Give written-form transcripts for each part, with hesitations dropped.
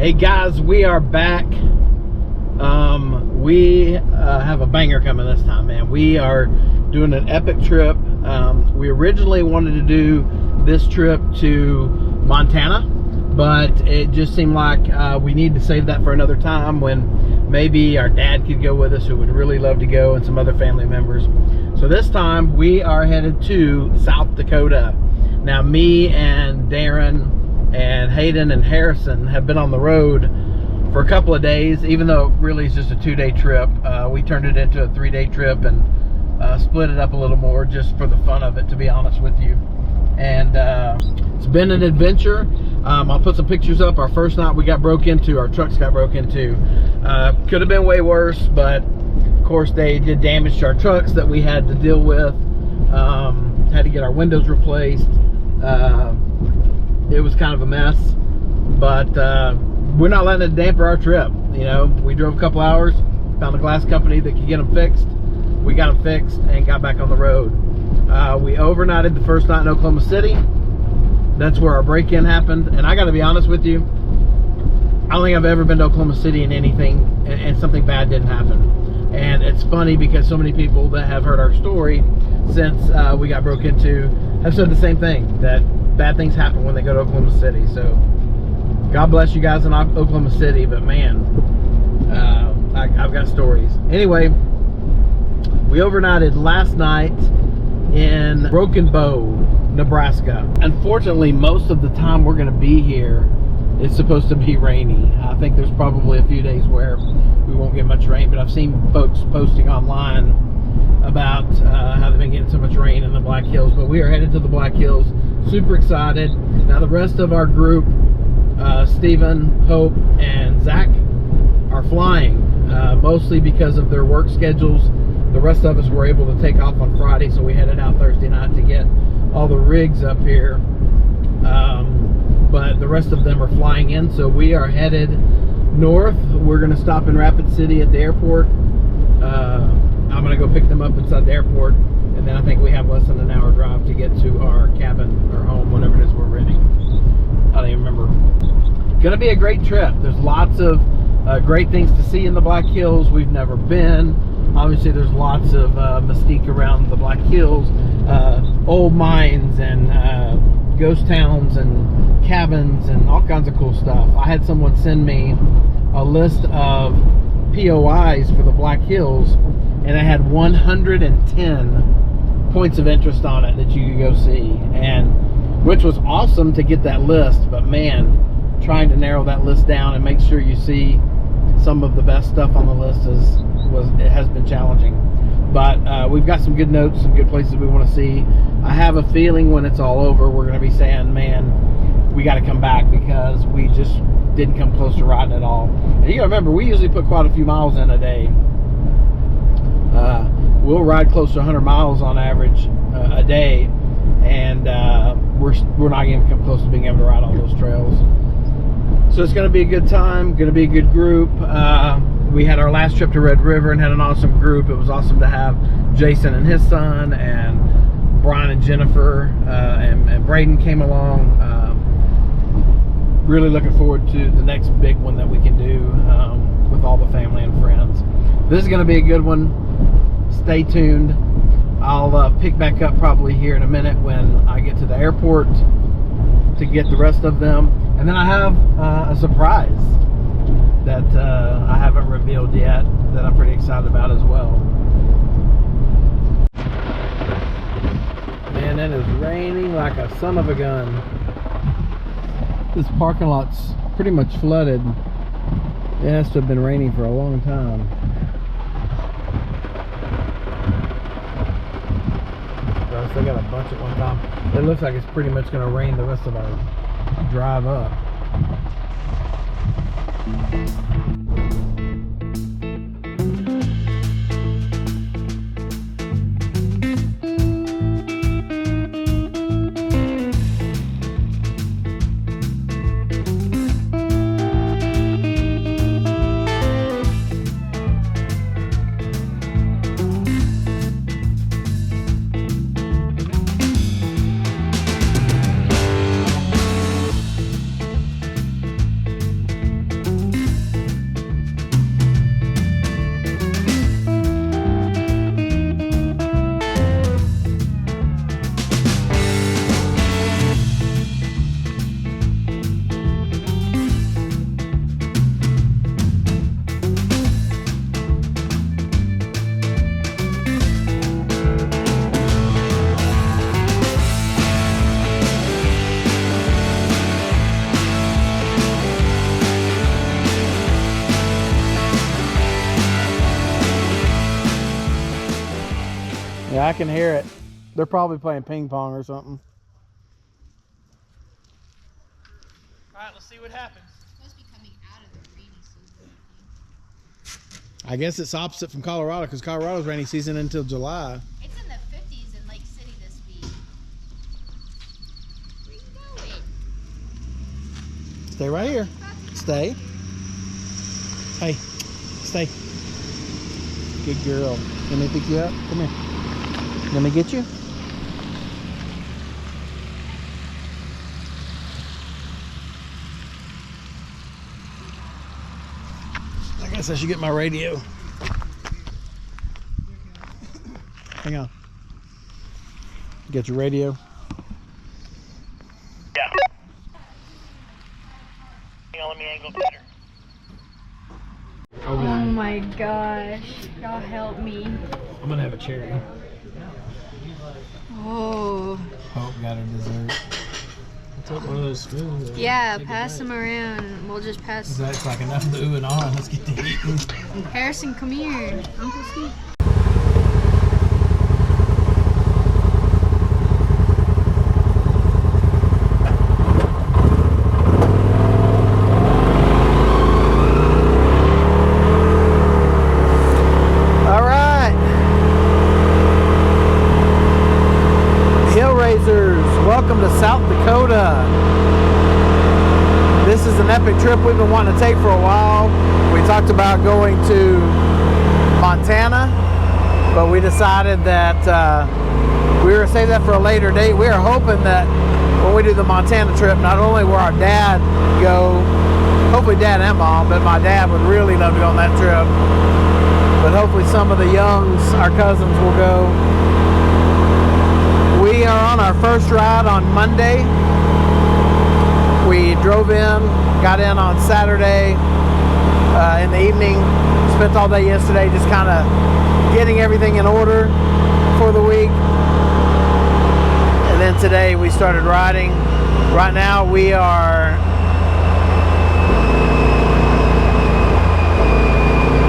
Hey guys, we are back. We have a banger coming this time, man. We are doing an epic trip. We originally wanted to do this trip to Montana, but it just seemed like we need to save that for another time when maybe our dad could go with us, who would really love to go, and some other family members. So this time we are headed to South Dakota. Now, me and Darren and Hayden and Harrison have been on the road for a couple of days, even though it really is just a 2-day trip. We turned it into a 3-day trip and split it up a little more just for the fun of it, to be honest with you. And it's been an adventure. I'll put some pictures up. Our first night we got broke into, our trucks got broke into. Could have been way worse, but of course they did damage to our trucks that we had to deal with. Had to get our windows replaced. It was kind of a mess, but we're not letting it damper our trip. You know, we drove a couple hours, found a glass company that could get them fixed. We got them fixed and got back on the road. We overnighted the first night in Oklahoma City. That's where our break-in happened. And I got to be honest with you, I don't think I've ever been to Oklahoma City in anything and something bad didn't happen. And it's funny because so many people that have heard our story since we got broke into have said the same thing, that bad things happen when they go to Oklahoma City. So God bless you guys in Oklahoma City, but man, I've got stories. Anyway, we overnightted last night in Broken Bow, Nebraska. Unfortunately, most of the time we're going to be here, it's supposed to be rainy. I think there's probably a few days where we won't get much rain, but I've seen folks posting online about how they've been getting so much rain in the Black Hills. But we are headed to the Black Hills, super excited. Now the rest of our group, Stephen, Hope, and Zach, are flying, mostly because of their work schedules. The rest of us were able to take off on Friday, so we headed out Thursday night to get all the rigs up here. But the rest of them are flying in, so we are headed north. We're going to stop in Rapid City at the airport. I'm going to go pick them up inside the airport, and then I think we have less than an hour drive to get to our cabin or home, whenever it is we're ready. I don't even remember. Going to be a great trip. There's lots of great things to see in the Black Hills. We've never been. Obviously, there's lots of mystique around the Black Hills, old mines and ghost towns and cabins and all kinds of cool stuff. I had someone send me a list of POIs for the Black Hills, and it had 110 points of interest on it that you could go see, and which was awesome to get that list. But man, trying to narrow that list down and make sure you see some of the best stuff on the list has been challenging. But we've got some good notes, some good places we want to see. I have a feeling when it's all over, we're going to be saying, man, we got to come back because we just didn't come close to riding at all. And you gotta remember, we usually put quite a few miles in a day. We'll ride close to 100 miles on average a day, and we're not even come close to being able to ride all those trails. So it's going to be a good time, going to be a good group. We had our last trip to Red River and had an awesome group. It was awesome to have Jason and his son, and Brian and Jennifer, and Braden came along. Really looking forward to the next big one that we can do with all the family and friends. This is going to be a good one. Stay tuned. I'll pick back up probably here in a minute when I get to the airport to get the rest of them. And then I have a surprise that I haven't revealed yet that I'm pretty excited about as well. Man, it is raining like a son of a gun. This parking lot's pretty much flooded. It has to have been raining for a long time. I still got a bunch at one time. It looks like it's pretty much going to rain the rest of our drive up. I can hear it. They're probably playing ping pong or something. All right, let's see what happens. It's supposed to be coming out of the rainy season. I guess it's opposite from Colorado because Colorado's rainy season until July. It's in the 50s in Lake City this week. Where you going? Stay right here. Stay. Hey, stay. Good girl. Let me pick you up. Come here. Let me get you. I guess I should get my radio. Hang on. Get your radio. Yeah. Hang on, let me angle better. Oh my gosh, y'all help me. I'm gonna have a cherry. Oh. Hope got a dessert. Take one of those spoons. Yeah, pass them around. We'll just pass. That's like enough of the ooh and ah. Let's get to eating. Harrison, come here. Uncle Steve. All right. Hill Raisers, welcome to South Dakota. This is an epic trip we've been wanting to take for a while. We talked about going to Montana, but we decided that we were going to save that for a later date. We are hoping that when we do the Montana trip, not only will our dad go, hopefully dad and mom, but my dad would really love to go on that trip. But hopefully some of the youngs, our cousins, will go. We are on our first ride on Monday. We drove in, got in on Saturday in the evening, spent all day yesterday just kind of getting everything in order for the week. And then today we started riding. Right now we are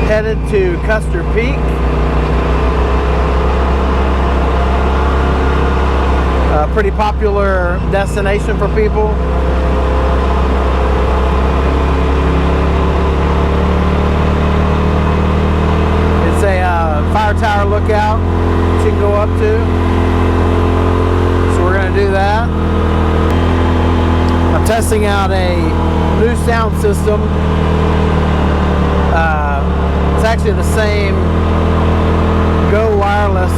headed to Custer Peak. A pretty popular destination for people. It's a fire tower lookout that you can go up to. So we're going to do that. I'm testing out a new sound system. It's actually the same Go wireless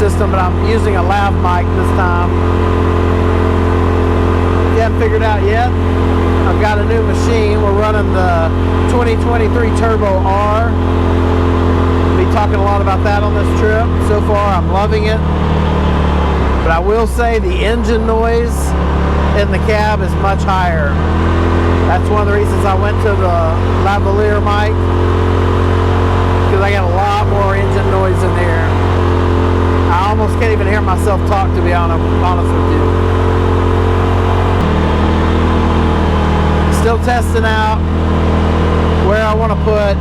system, but I'm using a lav mic this time. If you haven't figured out yet, I've got a new machine. We're running the 2023 Turbo R. I'll be talking a lot about that on this trip. So far, I'm loving it. But I will say the engine noise in the cab is much higher. That's one of the reasons I went to the lavalier mic, because I got a lot more engine noise in there. I almost can't even hear myself talk, to be honest with you. Still testing out where I want to put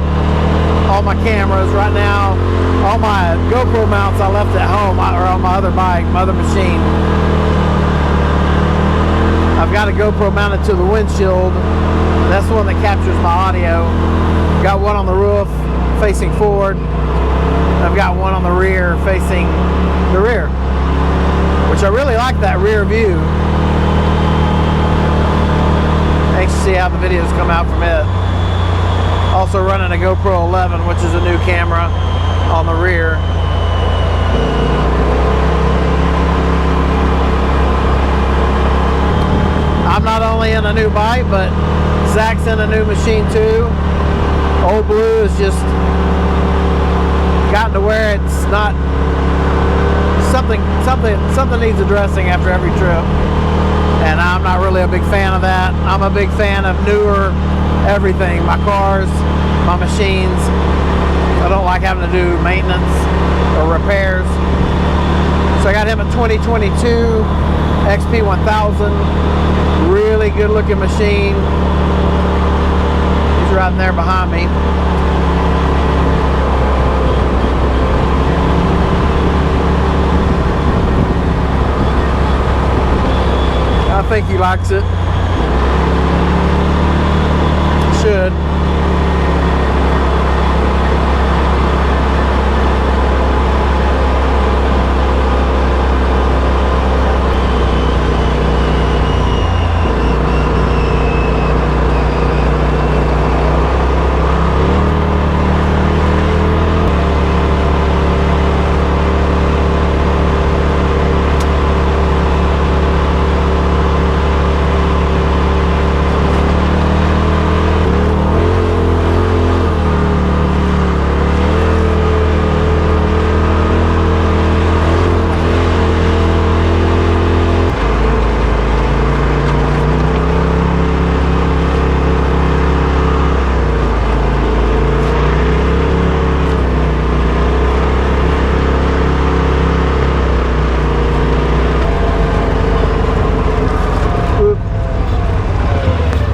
all my cameras. Right now, all my GoPro mounts I left at home, or on my other bike, my other machine. I've got a GoPro mounted to the windshield. That's the one that captures my audio. Got one on the roof facing forward. I've got one on the rear facing the rear, which I really like that rear view. Anxious to see how the videos come out from it. Also running a GoPro 11, which is a new camera on the rear. I'm not only in a new bike, but Zach's in a new machine too. Old Blue has just gotten to where it's not something needs addressing after every trip, and I'm not really a big fan of that. I'm a big fan of newer everything, my cars, my machines. I don't like having to do maintenance or repairs. So I got him a 2022 XP1000, really good looking machine. He's riding there behind me. think he likes it. Should.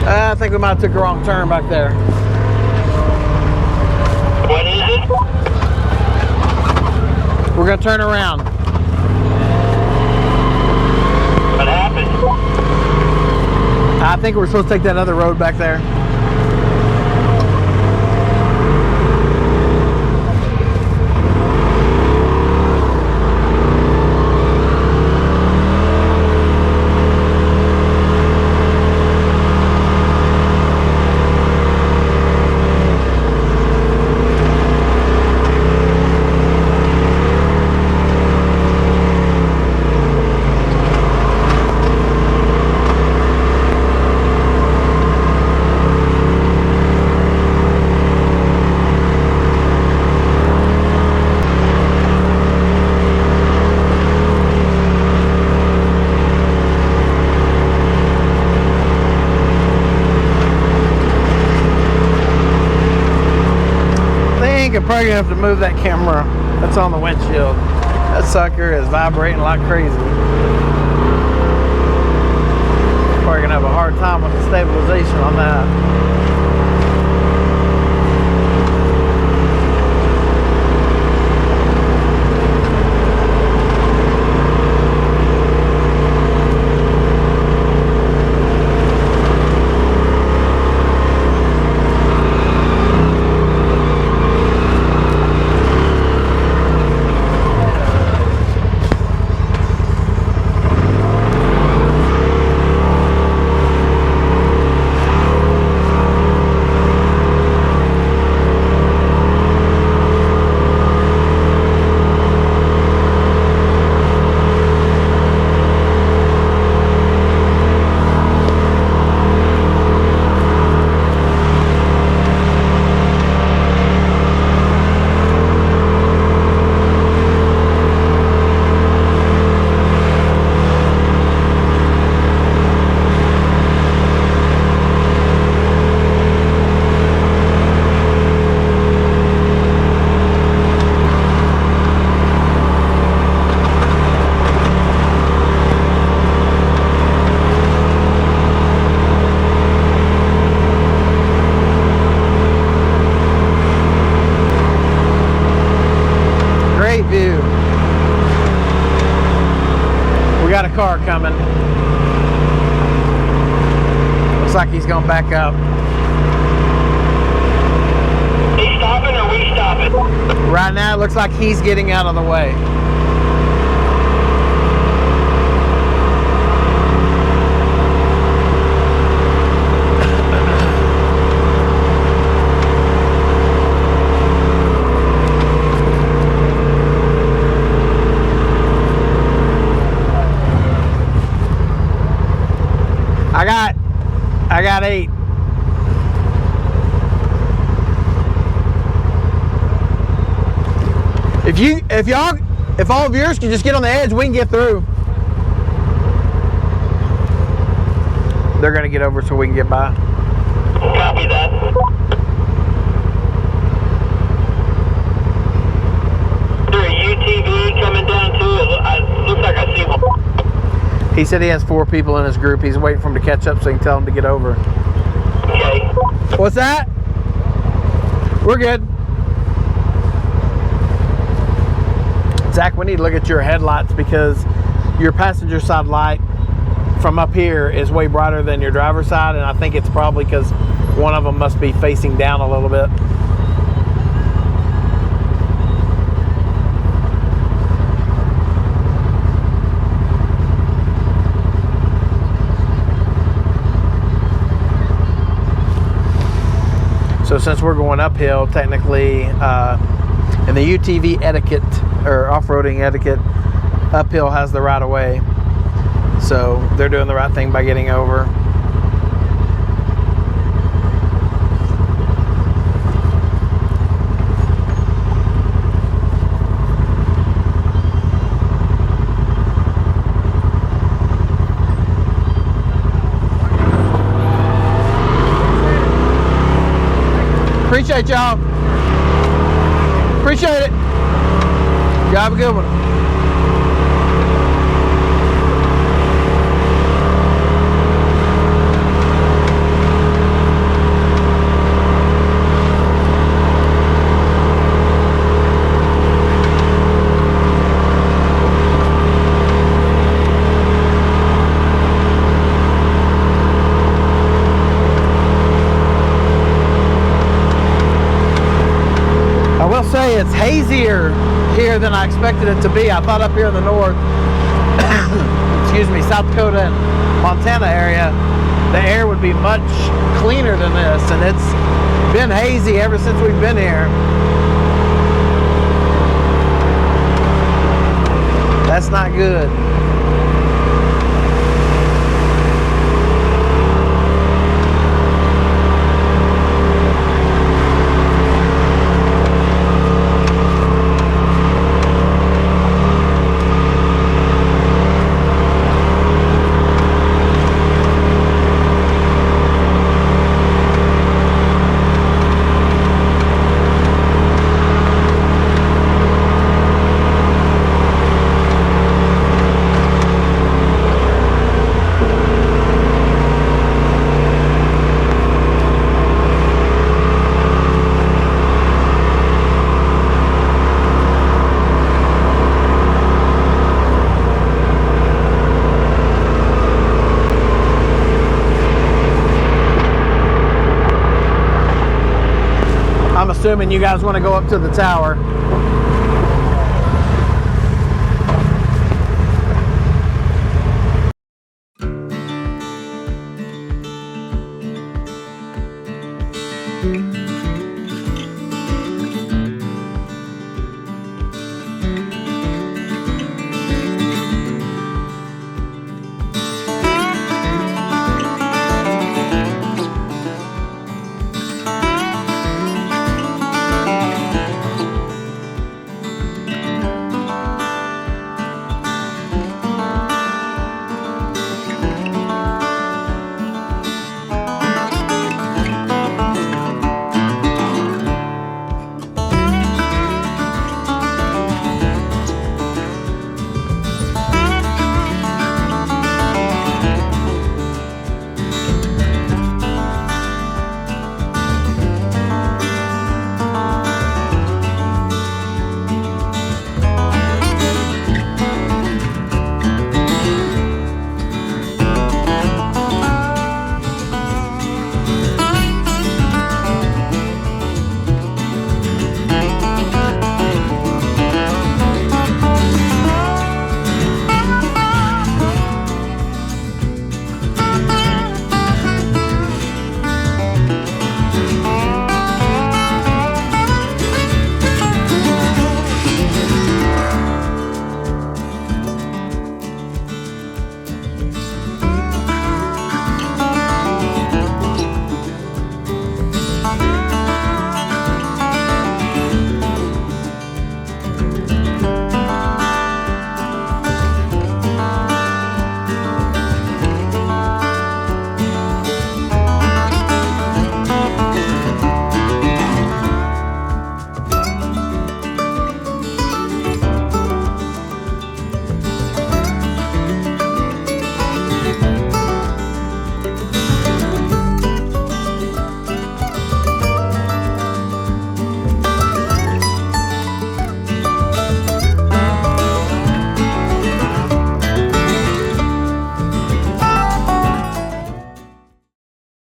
I think we might have took a wrong turn back there. What is it? We're gonna turn around. What happened? I think we're supposed to take that other road back there. I'm probably gonna have to move that camera that's on the windshield. That sucker is vibrating like crazy. Probably gonna have a hard time with the stabilization on that. View. We got a car coming. Looks like he's gonna back up. He stopping or we stopping? Right now it looks like he's getting out of the way. I got 8. If all of yours can just get on the edge, we can get through. They're gonna get over so we can get by. Copy that. Is there a UTV coming down too? It looks like I see one. He said he has 4 people in his group. He's waiting for them to catch up so he can tell them to get over. Okay. What's that? We're good. Zach, we need to look at your headlights because your passenger side light from up here is way brighter than your driver's side, and I think it's probably because one of them must be facing down a little bit. So since we're going uphill, technically, in the UTV etiquette, or off-roading etiquette, uphill has the right of way. So they're doing the right thing by getting over. Appreciate y'all. Appreciate it. Y'all have a good one. Say it's hazier here than I expected it to be. I thought up here in the north, excuse me, South Dakota and Montana area, the air would be much cleaner than this, and it's been hazy ever since we've been here. That's not good. I'm assuming you guys want to go up to the tower.